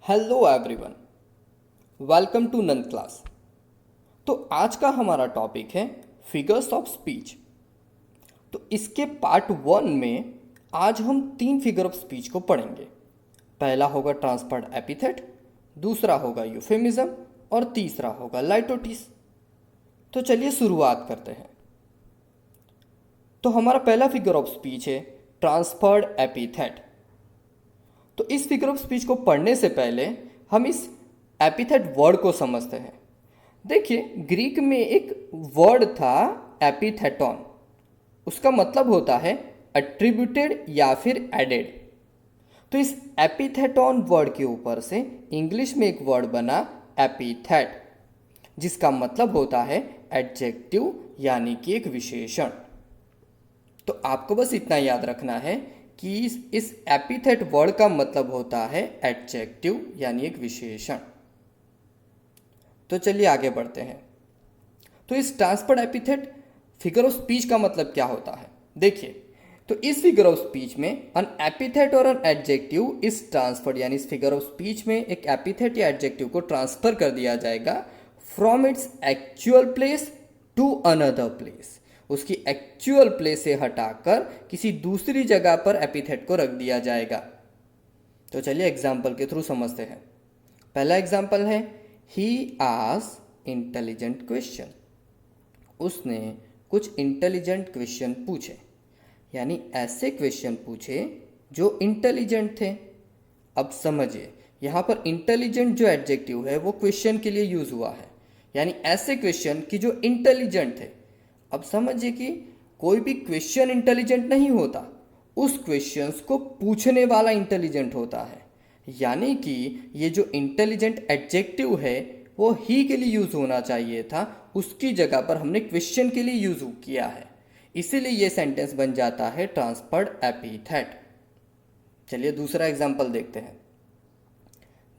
Hello everyone, welcome to Nand class. तो आज का हमारा टॉपिक है फिगर्स ऑफ स्पीच। तो इसके पार्ट 1 में आज हम 3 फिगर ऑफ स्पीच को पढ़ेंगे। पहला होगा ट्रांसफर्ड एपिथेट, दूसरा होगा यूफेमिज्म और तीसरा होगा लाइटोटिस। तो चलिए शुरुआत करते हैं। तो हमारा पहला फिगर ऑफ स्पीच है ट्रांसफर्ड एपिथेट। तो इस फिगर ऑफ स्पीच को पढ़ने से पहले हम इस एपिथेट वर्ड को समझते हैं। देखिए, ग्रीक में एक वर्ड था एपिथेटॉन। उसका मतलब होता है एट्रीब्यूटेड या फिर एडेड। तो इस एपिथेटॉन वर्ड के ऊपर से इंग्लिश में एक वर्ड बना एपिथेट, जिसका मतलब होता है एडजेक्टिव यानी कि एक विशेषण। तो आपको बस इतना याद रखना है कि इस एपिथेट वर्ड का मतलब होता है एडजेक्टिव यानी एक विशेषण। तो चलिए आगे बढ़ते हैं। तो इस transferred epithet figure of speech का मतलब क्या होता है? देखिए, तो इस फिगर ऑफ स्पीच में एन एपिथेट और एन एडजेक्टिव इस ट्रांसफर्ड यानी इस फिगर ऑफ स्पीच में एक एपिथेट या एडजेक्टिव को ट्रांसफर कर दिया जाएगा from its actual place to another place. उसकी एक्चुअल प्लेस से हटाकर किसी दूसरी जगह पर एपिथेट को रख दिया जाएगा। तो चलिए एग्जाम्पल के थ्रू समझते हैं। पहला एग्जाम्पल है ही आस्क्ड इंटेलिजेंट क्वेश्चन। उसने कुछ इंटेलिजेंट क्वेश्चन पूछे, यानी ऐसे क्वेश्चन पूछे जो इंटेलिजेंट थे। अब समझिए, यहाँ पर इंटेलिजेंट जो एडजेक्टिव है वो क्वेश्चन के लिए यूज हुआ है, यानी ऐसे क्वेश्चन कि जो इंटेलिजेंट थे। अब समझिए कि कोई भी क्वेश्चन इंटेलिजेंट नहीं होता, उस क्वेश्चंस को पूछने वाला इंटेलिजेंट होता है। यानी कि ये जो इंटेलिजेंट एडजेक्टिव है वो ही के लिए यूज होना चाहिए था, उसकी जगह पर हमने क्वेश्चन के लिए यूज किया है। इसीलिए ये सेंटेंस बन जाता है ट्रांसफर्ड एपिथेट। चलिए दूसरा एग्जांपल देखते हैं।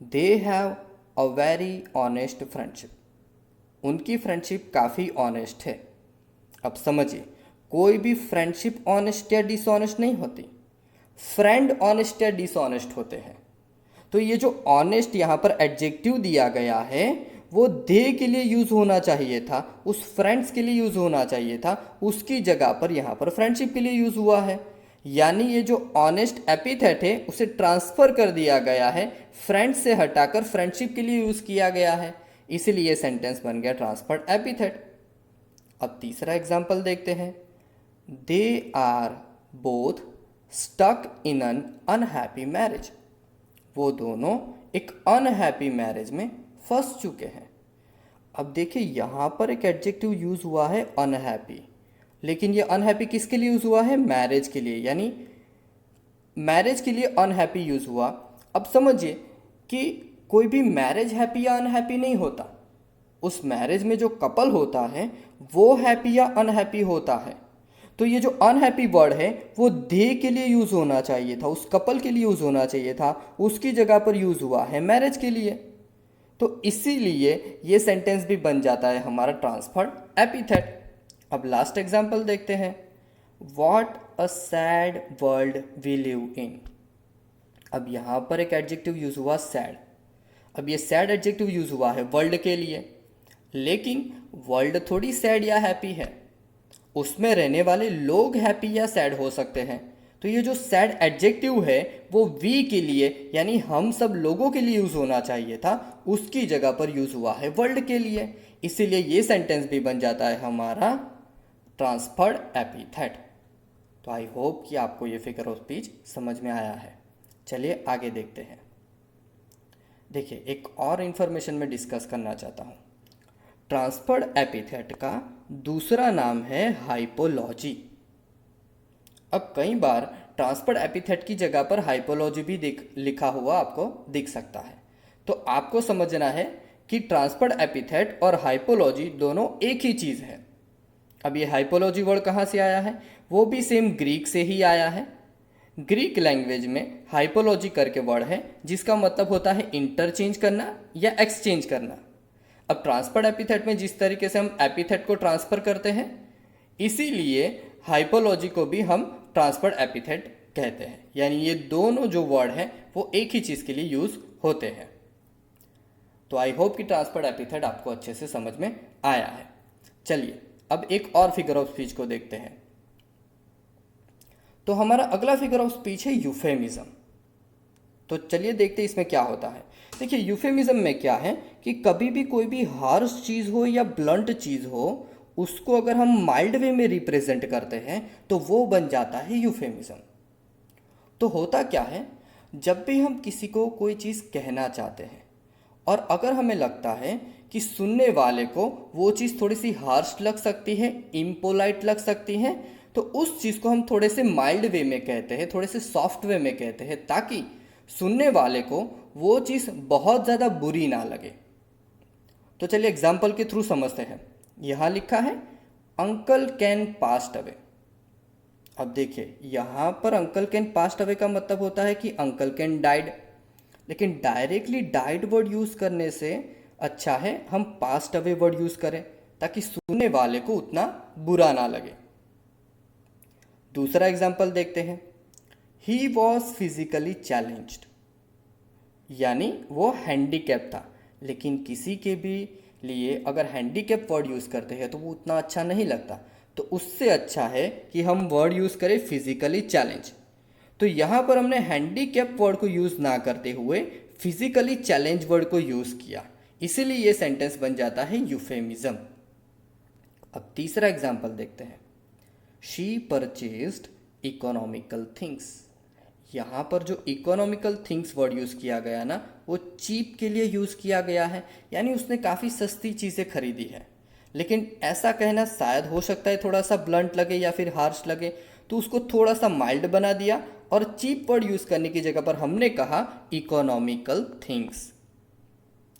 They have a very honest friendship. उनकी फ्रेंडशिप काफ़ी ऑनेस्ट है। अब समझिए, कोई भी फ्रेंडशिप ऑनेस्ट या डिसऑनेस्ट नहीं होती, फ्रेंड ऑनेस्ट या डिसऑनेस्ट होते हैं। तो ये जो ऑनेस्ट यहाँ पर एडजेक्टिव दिया गया है वो दे के लिए यूज होना चाहिए था, उस फ्रेंड्स के लिए यूज होना चाहिए था, उसकी जगह पर यहाँ पर फ्रेंडशिप के लिए यूज हुआ है। यानी ये जो ऑनेस्ट एपिथेट है उसे ट्रांसफर कर दिया गया है, फ्रेंड्स से हटाकर फ्रेंडशिप के लिए यूज किया गया है। इसीलिए ये सेंटेंस बन गया ट्रांसफर्ड एपिथेट। अब तीसरा एग्जाम्पल देखते हैं। They are both stuck in an unhappy marriage. वो दोनों एक अनहैप्पी मैरिज में फंस चुके हैं। अब देखिए, यहाँ पर एक एडजेक्टिव यूज हुआ है अनहैप्पी, लेकिन ये अनहैप्पी किसके लिए यूज हुआ है? मैरिज के लिए, यानी मैरिज के लिए अनहैप्पी यूज हुआ। अब समझिए कि कोई भी मैरिज हैप्पी या अनहैप्पी नहीं होता, उस मैरिज में जो कपल होता है वो हैप्पी या अनहैप्पी होता है। तो ये जो अनहैप्पी वर्ड है वो दे के लिए यूज होना चाहिए था, उस कपल के लिए यूज होना चाहिए था, उसकी जगह पर यूज हुआ है मैरिज के लिए। तो इसीलिए ये सेंटेंस भी बन जाता है हमारा ट्रांसफर्ड एपिथेट। अब लास्ट एग्जांपल देखते हैं। What a sad world we live in. अब यहाँ पर एक एडजेक्टिव यूज हुआ सैड। अब ये सैड एडजेक्टिव यूज हुआ है वर्ल्ड के लिए, लेकिन वर्ल्ड थोड़ी सैड या हैप्पी है, उसमें रहने वाले लोग हैप्पी या सैड हो सकते हैं। तो ये जो सैड एडजेक्टिव है वो वी के लिए, यानी हम सब लोगों के लिए यूज होना चाहिए था, उसकी जगह पर यूज हुआ है वर्ल्ड के लिए। इसीलिए ये सेंटेंस भी बन जाता है हमारा ट्रांसफर्ड एपिथेट। तो आई होप कि आपको ये फिगर ऑफ स्पीच समझ में आया है। चलिए आगे देखते हैं। देखिए, एक और इंफॉर्मेशन मैं डिस्कस करना चाहता हूँ। ट्रांसफर्ड एपिथेट का दूसरा नाम है हाइपोलॉजी। अब कई बार ट्रांसफर्ड एपिथेट की जगह पर हाइपोलॉजी भी लिखा हुआ आपको दिख सकता है। तो आपको समझना है कि ट्रांसफर्ड एपिथेट और हाइपोलॉजी दोनों एक ही चीज़ है। अब ये हाइपोलॉजी वर्ड कहाँ से आया है? वो भी सेम ग्रीक से ही आया है। ग्रीक लैंग्वेज में हाइपोलॉजी करके वर्ड है जिसका मतलब होता है इंटरचेंज करना या एक्सचेंज करना। अब ट्रांसफर्ड एपिथेट में जिस तरीके से हम एपिथेट को ट्रांसफर करते हैं, इसीलिए हाइपोलॉजी को भी हम ट्रांसफर्ड एपिथेट कहते हैं। यानी ये दोनों जो वर्ड हैं वो एक ही चीज़ के लिए यूज होते हैं। तो आई होप कि ट्रांसफर्ड एपिथेट आपको अच्छे से समझ में आया है। चलिए अब एक और फिगर ऑफ स्पीच को देखते हैं। तो हमारा अगला फिगर ऑफ स्पीच है यूफेमिज्म। तो चलिए देखते हैं इसमें क्या होता है। देखिए यूफेमिज्म में क्या है कि कभी भी कोई भी हार्श चीज़ हो या ब्लंट चीज़ हो, उसको अगर हम माइल्ड वे में रिप्रेजेंट करते हैं तो वो बन जाता है यूफेमिज्म। तो होता क्या है, जब भी हम किसी को कोई चीज़ कहना चाहते हैं और अगर हमें लगता है कि सुनने वाले को वो चीज़ थोड़ी सी हार्श लग सकती है, इम्पोलाइट लग सकती है, तो उस चीज़ को हम थोड़े से माइल्ड वे में कहते हैं, थोड़े से सॉफ्ट वे में कहते हैं, ताकि सुनने वाले को वो चीज़ बहुत ज़्यादा बुरी ना लगे। तो चलिए एग्जाम्पल के थ्रू समझते हैं। यहाँ लिखा है अंकल कैन पास्ट अवे। अब देखिए यहाँ पर अंकल कैन पास्ट अवे का मतलब होता है कि अंकल कैन डाइड, लेकिन डायरेक्टली डाइड वर्ड यूज़ करने से अच्छा है हम पास्ट अवे वर्ड यूज़ करें, ताकि सुनने वाले को उतना बुरा ना लगे। दूसरा एग्जाम्पल देखते हैं। ही वॉज फिजिकली चैलेंज्ड, यानी वो हैंडीकैप था, लेकिन किसी के भी लिए अगर हैंडीकैप वर्ड यूज़ करते हैं तो वो उतना अच्छा नहीं लगता। तो उससे अच्छा है कि हम वर्ड यूज़ करें फिजिकली चैलेंज। तो यहाँ पर हमने हैंडीकैप वर्ड को यूज़ ना करते हुए फिजिकली चैलेंज वर्ड को यूज़ किया, इसीलिए ये सेंटेंस बन जाता है यूफेमिज्म। अब तीसरा एग्जाम्पल देखते हैं। She purchased economical things. यहाँ पर जो इकोनॉमिकल थिंग्स वर्ड यूज़ किया गया ना, वो चीप के लिए यूज़ किया गया है, यानी उसने काफ़ी सस्ती चीज़ें खरीदी है। लेकिन ऐसा कहना शायद हो सकता है थोड़ा सा ब्लंट लगे या फिर हार्श लगे, तो उसको थोड़ा सा माइल्ड बना दिया और चीप वर्ड यूज़ करने की जगह पर हमने कहा इकोनॉमिकल थिंग्स।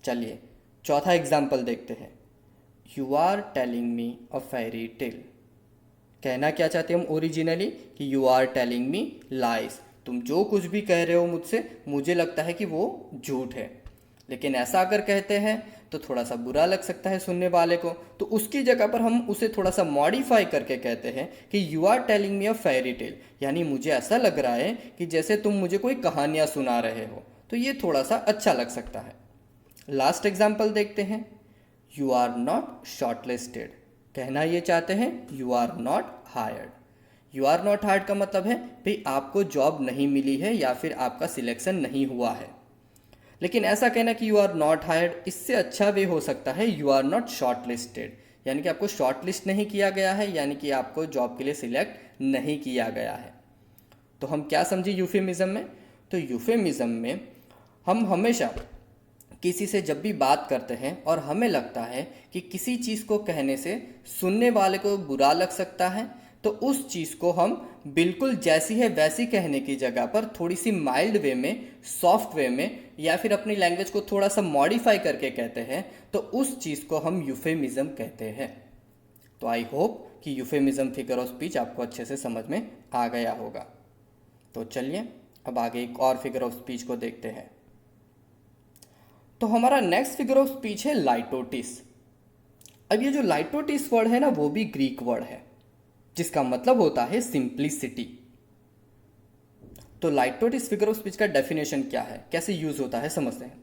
चलिए चौथा एग्जाम्पल देखते हैं। You are telling me a fairy tale. कहना क्या चाहते हैं हम ओरिजिनली कि you are telling me lies, तुम जो कुछ भी कह रहे हो मुझसे, मुझे लगता है कि वो झूठ है। लेकिन ऐसा अगर कहते हैं तो थोड़ा सा बुरा लग सकता है सुनने वाले को, तो उसकी जगह पर हम उसे थोड़ा सा मॉडिफाई करके कहते हैं कि you are telling me a fairy tale, यानी मुझे ऐसा लग रहा है कि जैसे तुम मुझे कोई कहानियाँ सुना रहे हो। तो ये थोड़ा सा अच्छा लग सकता है। लास्ट एग्जाम्पल देखते हैं। You are not shortlisted. कहना ये चाहते हैं you are not hired. You are not hired का मतलब है भाई आपको जॉब नहीं मिली है या फिर आपका सिलेक्शन नहीं हुआ है। लेकिन ऐसा कहना कि यू आर नॉट हायर्ड, इससे अच्छा वे हो सकता है यू आर नॉट शॉर्टलिस्टेड, यानी कि आपको शॉर्ट लिस्ट नहीं किया गया है, यानी कि आपको जॉब के लिए सिलेक्ट नहीं किया गया है। तो हम क्या समझे यूफेमिज्म में? तो यूफेमिज्म में हम हमेशा किसी से जब भी बात करते हैं और हमें लगता है कि किसी चीज़ को कहने से सुनने वाले को बुरा लग सकता है, तो उस चीज़ को हम बिल्कुल जैसी है वैसी कहने की जगह पर थोड़ी सी माइल्ड वे में, सॉफ्ट वे में, या फिर अपनी लैंग्वेज को थोड़ा सा मॉडिफाई करके कहते हैं, तो उस चीज़ को हम यूफेमिज्म कहते हैं। तो आई होप कि यूफेमिज्म फिगर ऑफ स्पीच आपको अच्छे से समझ में आ गया होगा। तो चलिए अब आगे एक और फिगर ऑफ स्पीच को देखते हैं। तो हमारा नेक्स्ट फिगर ऑफ स्पीच है लाइटोटिस। अब ये जो लाइटोटिस वर्ड है ना, वो भी ग्रीक वर्ड है जिसका मतलब होता है सिंप्लिसिटी। तो लाइटोटिस फिगर ऑफ स्पीच का डेफिनेशन क्या है, कैसे यूज होता है, समझते हैं।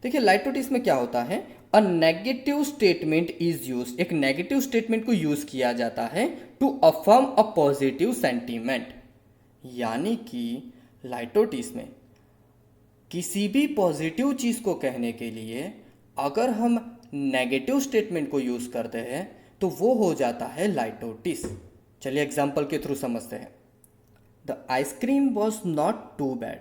देखिए लाइटोटिस में क्या होता है, a negative statement is use. एक नेगेटिव स्टेटमेंट को यूज किया जाता है to affirm a positive sentiment, यानी कि लाइटोटिस में किसी भी पॉजिटिव चीज़ को कहने के लिए अगर हम नेगेटिव स्टेटमेंट को यूज़ करते हैं तो वो हो जाता है लाइटोटिस। चलिए एग्जाम्पल के थ्रू समझते हैं। The ice cream was not too bad.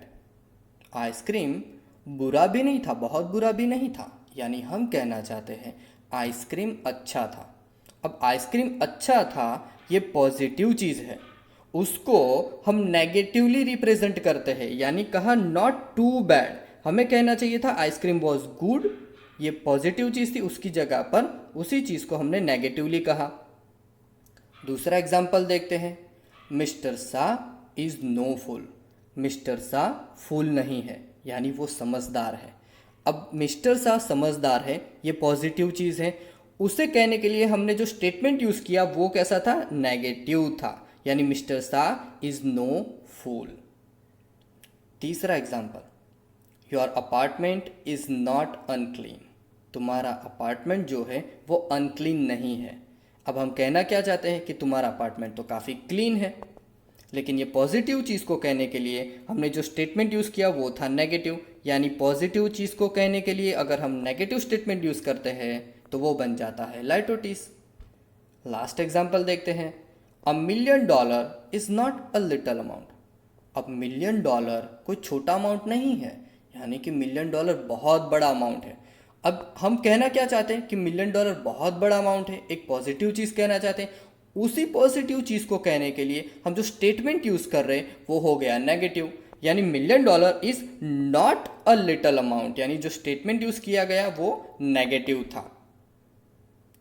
Ice cream बुरा भी नहीं था, बहुत बुरा भी नहीं था, यानी हम कहना चाहते हैं आइसक्रीम अच्छा था। अब आइसक्रीम अच्छा था ये पॉजिटिव चीज़ है, उसको हम नेगेटिवली रिप्रेजेंट करते हैं, यानी कहा नॉट टू बैड। हमें कहना चाहिए था आइसक्रीम वॉज गुड, ये पॉजिटिव चीज़ थी, उसकी जगह पर उसी चीज़ को हमने नेगेटिवली कहा। दूसरा एग्जाम्पल देखते हैं। Mister Shah is no fool. Mister Shah fool नहीं है, यानी वो समझदार है। अब मिस्टर शाह समझदार है, ये पॉजिटिव चीज़ है, उसे कहने के लिए हमने जो स्टेटमेंट यूज़ किया वो कैसा था, नेगेटिव था, यानी मिस्टर शाह इज़ नो फूल। तीसरा example, your apartment is not unclean. तुम्हारा अपार्टमेंट जो है वो अनक्लीन नहीं है। अब हम कहना क्या चाहते हैं कि तुम्हारा अपार्टमेंट तो काफ़ी क्लीन है, लेकिन ये पॉजिटिव चीज़ को कहने के लिए हमने जो स्टेटमेंट यूज़ किया वो था नेगेटिव। यानी पॉजिटिव चीज़ को कहने के लिए अगर हम नेगेटिव स्टेटमेंट यूज़ करते हैं तो वो बन जाता है लाइटोटिस। लास्ट एग्जाम्पल देखते हैं। $1 million is not a little amount. अब $1 million कोई छोटा अमाउंट नहीं है, यानी कि $1 million बहुत बड़ा अमाउंट है। अब हम कहना क्या चाहते हैं कि $1 million बहुत बड़ा अमाउंट है, एक पॉजिटिव चीज़ कहना चाहते हैं। उसी पॉजिटिव चीज़ को कहने के लिए हम जो स्टेटमेंट यूज़ कर रहे हैं वो हो गया नेगेटिव। यानी $1 million is not a little amount, यानी जो स्टेटमेंट यूज़ किया गया वो नेगेटिव था।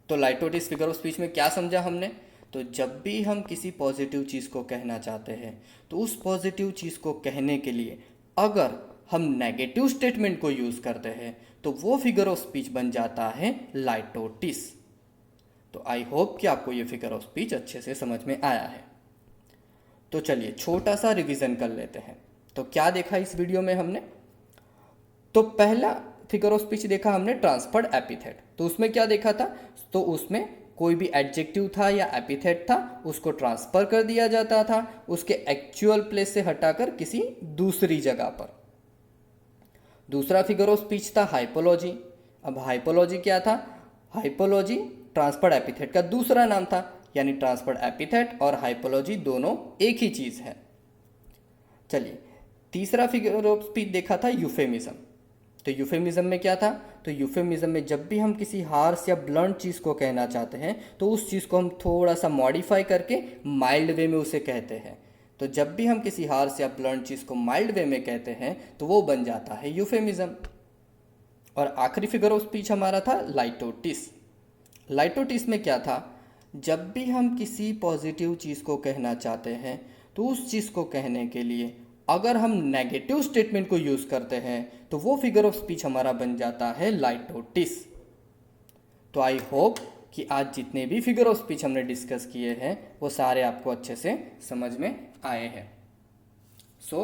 तो लाइटोटिस फिगर ऑफ स्पीच में क्या समझा हमने? तो जब भी हम किसी पॉजिटिव चीज़ को कहना चाहते हैं तो उस पॉजिटिव चीज़ को कहने के लिए अगर हम नेगेटिव स्टेटमेंट को यूज़ करते हैं तो वो फिगर ऑफ स्पीच बन जाता है लाइटोटिस। तो आई होप कि आपको ये फिगर ऑफ स्पीच अच्छे से समझ में आया है। तो चलिए छोटा सा रिवीजन कर लेते हैं। तो क्या देखा इस वीडियो में हमने? तो पहला फिगर ऑफ स्पीच देखा हमने ट्रांसफर्ड एपिथेट। तो उसमें क्या देखा था? तो उसमें कोई भी एडजेक्टिव था या एपिथेट था उसको ट्रांसफर कर दिया जाता था उसके एक्चुअल प्लेस से हटाकर किसी दूसरी जगह पर। दूसरा फिगर ऑफ स्पीच था हाइपोलॉजी। अब हाइपोलॉजी क्या था? हाइपोलॉजी ट्रांसफर्ड एपिथेट का दूसरा नाम था, यानी ट्रांसफर्ड एपिथेट और हाइपोलॉजी दोनों एक ही चीज़ है। चलिए तीसरा फिगर ऑफ स्पीच देखा था यूफेमिज्म। तो यूफेमिज्म में क्या था? तो यूफेमिज्म में जब भी हम किसी हार्श या ब्लंट चीज़ को कहना चाहते हैं तो उस चीज़ को हम थोड़ा सा मॉडिफाई करके माइल्ड वे में उसे कहते हैं। तो जब भी हम किसी हार्श या ब्लंट चीज़ को माइल्ड वे में कहते हैं तो वो बन जाता है यूफेमिज्म। और आखिरी फिगर ऑफ स्पीच हमारा था लाइटोटिस। लाइटोटिस में क्या था? जब भी हम किसी पॉजिटिव चीज़ को कहना चाहते हैं तो उस चीज़ को कहने के लिए अगर हम नेगेटिव स्टेटमेंट को यूज़ करते हैं तो वो फिगर ऑफ स्पीच हमारा बन जाता है लाइटोटिस। तो आई होप कि आज जितने भी फिगर ऑफ स्पीच हमने डिस्कस किए हैं वो सारे आपको अच्छे से समझ में आए हैं। So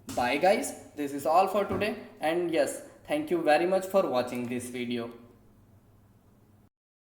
bye guys, this is all for today and yes, thank you very much for watching this video.